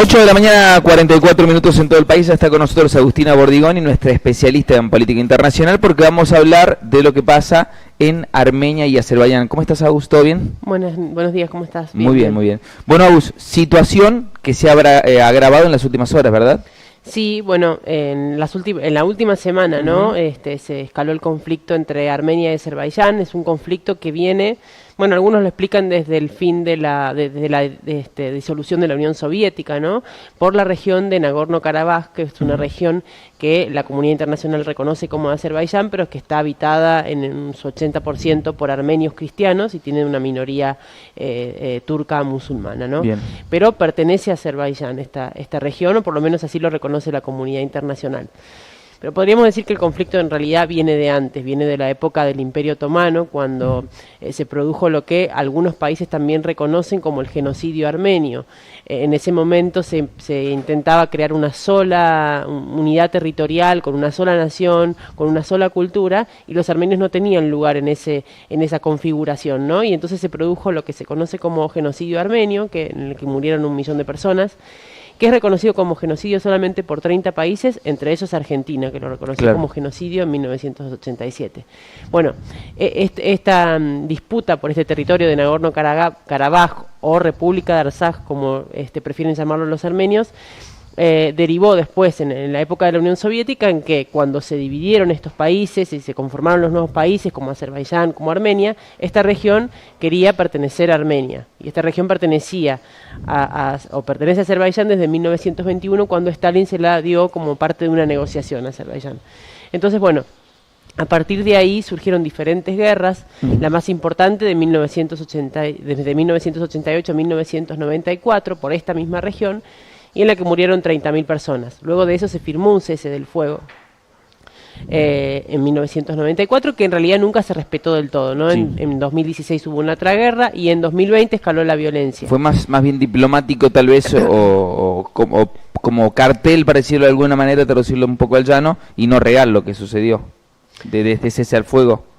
8 de la mañana, 44 minutos en todo el país. Ya está con nosotros Agustina Bordigoni, nuestra especialista en política internacional, porque vamos a hablar de lo que pasa en Armenia y Azerbaiyán. ¿Cómo estás, Agus? ¿Todo bien? Buenos días, ¿cómo estás? Muy bien, muy bien. Bueno, Agus, situación que se ha agravado en las últimas horas, ¿verdad? Sí, bueno, en la última semana, ¿no? Se escaló el conflicto entre Armenia y Azerbaiyán. Es un conflicto que viene, bueno, algunos lo explican desde el fin de la disolución de la Unión Soviética, ¿no? Por la región de Nagorno-Karabaj, que es una región que la comunidad internacional reconoce como Azerbaiyán, pero que está habitada en un 80% por armenios cristianos y tiene una minoría turca musulmana, ¿no? Bien. Pero pertenece a Azerbaiyán esta región, o por lo menos así lo reconoce la comunidad internacional. Pero podríamos decir que el conflicto en realidad viene de antes, viene de la época del Imperio Otomano, cuando se produjo lo que algunos países también reconocen como el genocidio armenio. En ese momento se intentaba crear una sola unidad territorial, con una sola nación, con una sola cultura, y los armenios no tenían lugar en esa configuración, ¿no? Y entonces se produjo lo que se conoce como genocidio armenio, en el que murieron 1 millón de personas, que es reconocido como genocidio solamente por 30 países, entre ellos Argentina, que lo reconoció como genocidio en 1987. Bueno, esta disputa por este territorio de Nagorno-Karabaj o República de Artsaj, como prefieren llamarlo los armenios, derivó después en la época de la Unión Soviética, en que cuando se dividieron estos países y se conformaron los nuevos países como Azerbaiyán, como Armenia, esta región quería pertenecer a Armenia, y esta región pertenecía pertenece a Azerbaiyán desde 1921, cuando Stalin se la dio como parte de una negociación a Azerbaiyán. Entonces, bueno, a partir de ahí surgieron diferentes guerras, la más importante desde 1988 a 1994 por esta misma región, y en la que murieron 30.000 personas. Luego de eso se firmó un cese del fuego en 1994, que en realidad nunca se respetó del todo, ¿no? Sí. En 2016 hubo una otra guerra y en 2020 escaló la violencia. ¿Fue más bien diplomático tal vez o como cartel, para decirlo de alguna manera, traducirlo un poco al llano, y no real lo que sucedió de este cese al fuego?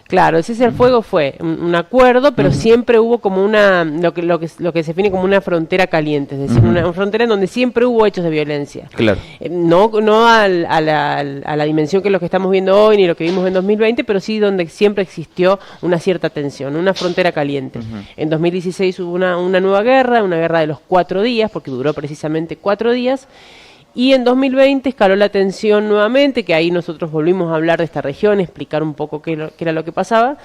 Claro, el cese al fuego fue un acuerdo, pero siempre hubo como lo que se define como una frontera caliente, es decir, una frontera en donde siempre hubo hechos de violencia. Claro. No a la dimensión que es lo que estamos viendo hoy, ni lo que vimos en 2020, pero sí donde siempre existió una cierta tensión, una frontera caliente. En 2016 hubo una nueva guerra, una guerra de los 4 días, porque duró precisamente 4 días, y en 2020 escaló la tensión nuevamente, que ahí nosotros volvimos a hablar de esta región, explicar un poco qué era lo que pasaba.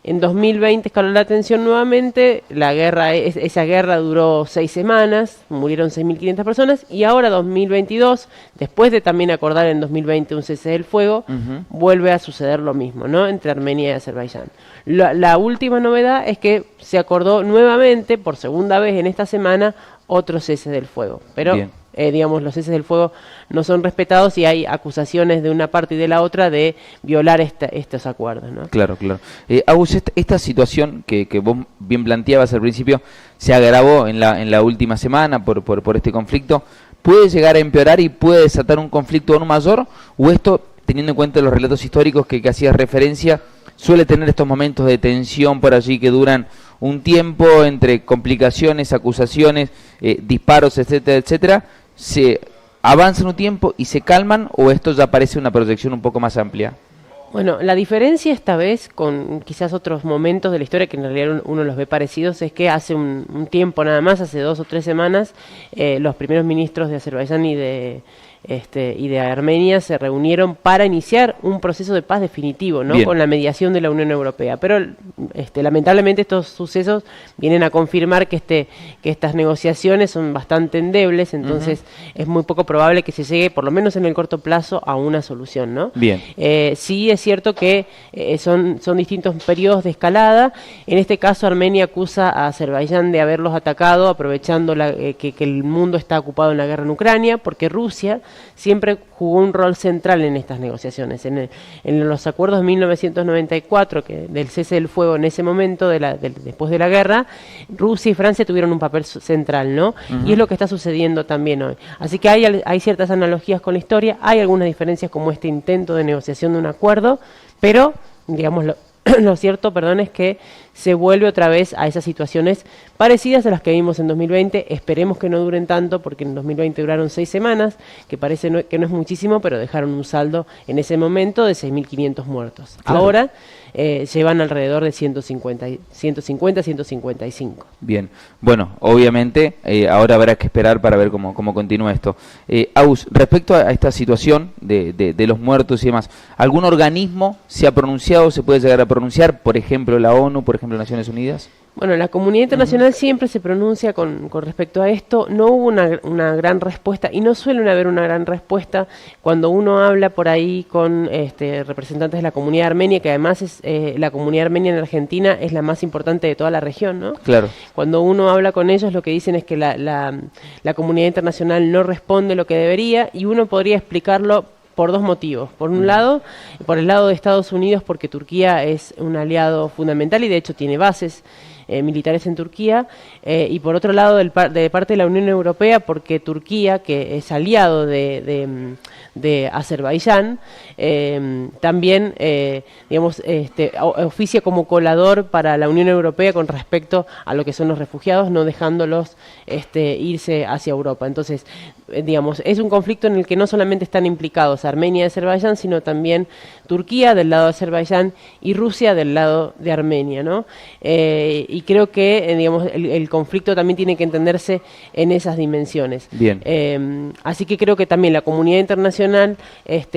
En 2020 escaló la tensión nuevamente, esa guerra duró 6 semanas, murieron 6.500 personas, y ahora 2022, después de también acordar en 2020 un cese del fuego, vuelve a suceder lo mismo, ¿no? Entre Armenia y Azerbaiyán. La última novedad es que se acordó nuevamente, por segunda vez en esta semana, otro cese del fuego, pero digamos, los ceses del fuego no son respetados y hay acusaciones de una parte y de la otra de violar estos acuerdos, ¿no? Claro, claro. Agus, esta situación que vos bien planteabas al principio se agravó en la última semana por este conflicto. ¿Puede llegar a empeorar y puede desatar un conflicto aún mayor? ¿O esto, teniendo en cuenta los relatos históricos que hacías referencia, suele tener estos momentos de tensión por allí que duran un tiempo entre complicaciones, acusaciones, disparos, etcétera, etcétera? ¿Se avanzan un tiempo y se calman, o esto ya parece una proyección un poco más amplia? Bueno, la diferencia esta vez con quizás otros momentos de la historia que en realidad uno los ve parecidos es que hace un tiempo nada más, hace 2 o 3 semanas, los primeros ministros de Azerbaiyán y de Armenia se reunieron para iniciar un proceso de paz definitivo, ¿no? Con la mediación de la Unión Europea. Pero lamentablemente estos sucesos vienen a confirmar que estas negociaciones son bastante endebles, entonces es muy poco probable que se llegue, por lo menos en el corto plazo, a una solución, ¿no? Bien. Sí es cierto que son distintos periodos de escalada. En este caso Armenia acusa a Azerbaiyán de haberlos atacado aprovechando que el mundo está ocupado en la guerra en Ucrania, porque Rusia siempre jugó un rol central en estas negociaciones. En los acuerdos de 1994, del cese del fuego en ese momento, después de la guerra, Rusia y Francia tuvieron un papel central, ¿no? Y es lo que está sucediendo también hoy. Así que hay ciertas analogías con la historia, hay algunas diferencias como este intento de negociación de un acuerdo, pero, digamos, lo cierto, perdón, es que se vuelve otra vez a esas situaciones parecidas a las que vimos en 2020. Esperemos que no duren tanto, porque en 2020 duraron 6 semanas, que parece que no es muchísimo, pero dejaron un saldo en ese momento de 6.500 muertos. Claro. Ahora llevan alrededor de 150, 155. Bien, bueno, obviamente ahora habrá que esperar para ver cómo continúa esto. Agus, respecto a esta situación de los muertos y demás, ¿algún organismo se ha pronunciado, se puede llegar a pronunciar? Por ejemplo, la ONU, por ejemplo, Naciones Unidas. Bueno, la comunidad internacional siempre se pronuncia con respecto a esto. No hubo una gran respuesta, y no suele haber una gran respuesta cuando uno habla por ahí con representantes de la comunidad armenia, que además es la comunidad armenia en Argentina es la más importante de toda la región, ¿no? Claro. Cuando uno habla con ellos, lo que dicen es que la comunidad internacional no responde lo que debería, y uno podría explicarlo por dos motivos. Por un lado, por el lado de Estados Unidos, porque Turquía es un aliado fundamental y de hecho tiene bases militares en Turquía, y por otro lado de parte de la Unión Europea, porque Turquía, que es aliado de Azerbaiyán, también digamos oficia como colador para la Unión Europea con respecto a lo que son los refugiados, no dejándolos irse hacia Europa. Entonces, digamos, es un conflicto en el que no solamente están implicados Armenia y Azerbaiyán, sino también Turquía del lado de Azerbaiyán y Rusia del lado de Armenia, ¿no? Y creo que digamos el conflicto también tiene que entenderse en esas dimensiones. Bien. Así que creo que también la comunidad internacional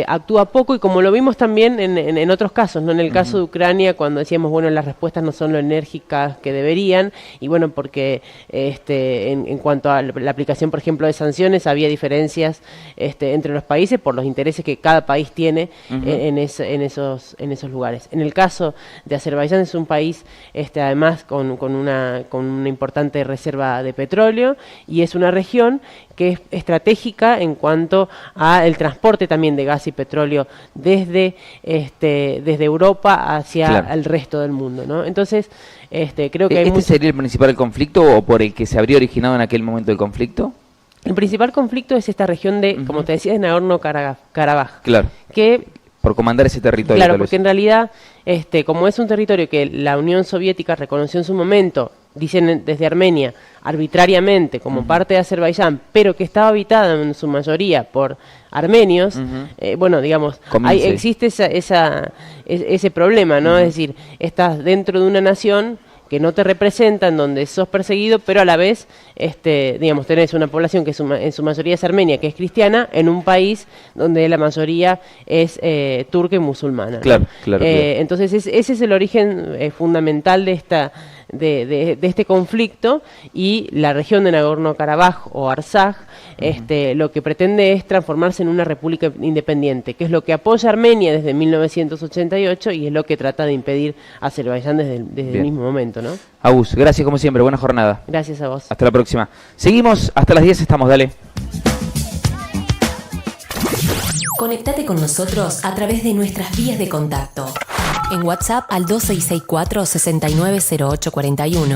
actúa poco, y como lo vimos también en otros casos, ¿no? En el caso de Ucrania, cuando decíamos, bueno, las respuestas no son lo enérgicas que deberían, y bueno, porque en cuanto a la aplicación, por ejemplo, de sanciones, había diferencias entre los países por los intereses que cada país tiene en esos lugares. En el caso de Azerbaiyán, es un país además con una importante reserva de petróleo, y es una región que es estratégica en cuanto a el transporte también de gas y petróleo desde Europa hacia el resto del mundo, ¿no? Entonces, creo que hay ¿sería el principal conflicto o por el que se habría originado en aquel momento el conflicto? El principal conflicto es esta región de, como te decía, de Nagorno-Karabaj. Claro. Que por comandar ese territorio. Claro, porque en realidad, como es un territorio que la Unión Soviética reconoció en su momento, dicen desde Armenia, arbitrariamente como parte de Azerbaiyán, pero que estaba habitada en su mayoría por armenios, bueno, digamos, existe ese problema, ¿no? Es decir, estás dentro de una nación que no te representa, en donde sos perseguido, pero a la vez, digamos, tenés una población que en su mayoría es armenia, que es cristiana, en un país donde la mayoría es turca y musulmana, ¿no? Claro. Entonces, ese es el origen fundamental de este conflicto, y la región de Nagorno-Karabaj o Artsaj, lo que pretende es transformarse en una república independiente, que es lo que apoya Armenia desde 1988 y es lo que trata de impedir Azerbaiyán desde el mismo momento, ¿no? Agus, gracias como siempre, buena jornada. Gracias a vos. Hasta la próxima. Seguimos, hasta las 10 estamos, dale. Conectate con nosotros a través de nuestras vías de contacto. En WhatsApp al 2664 690841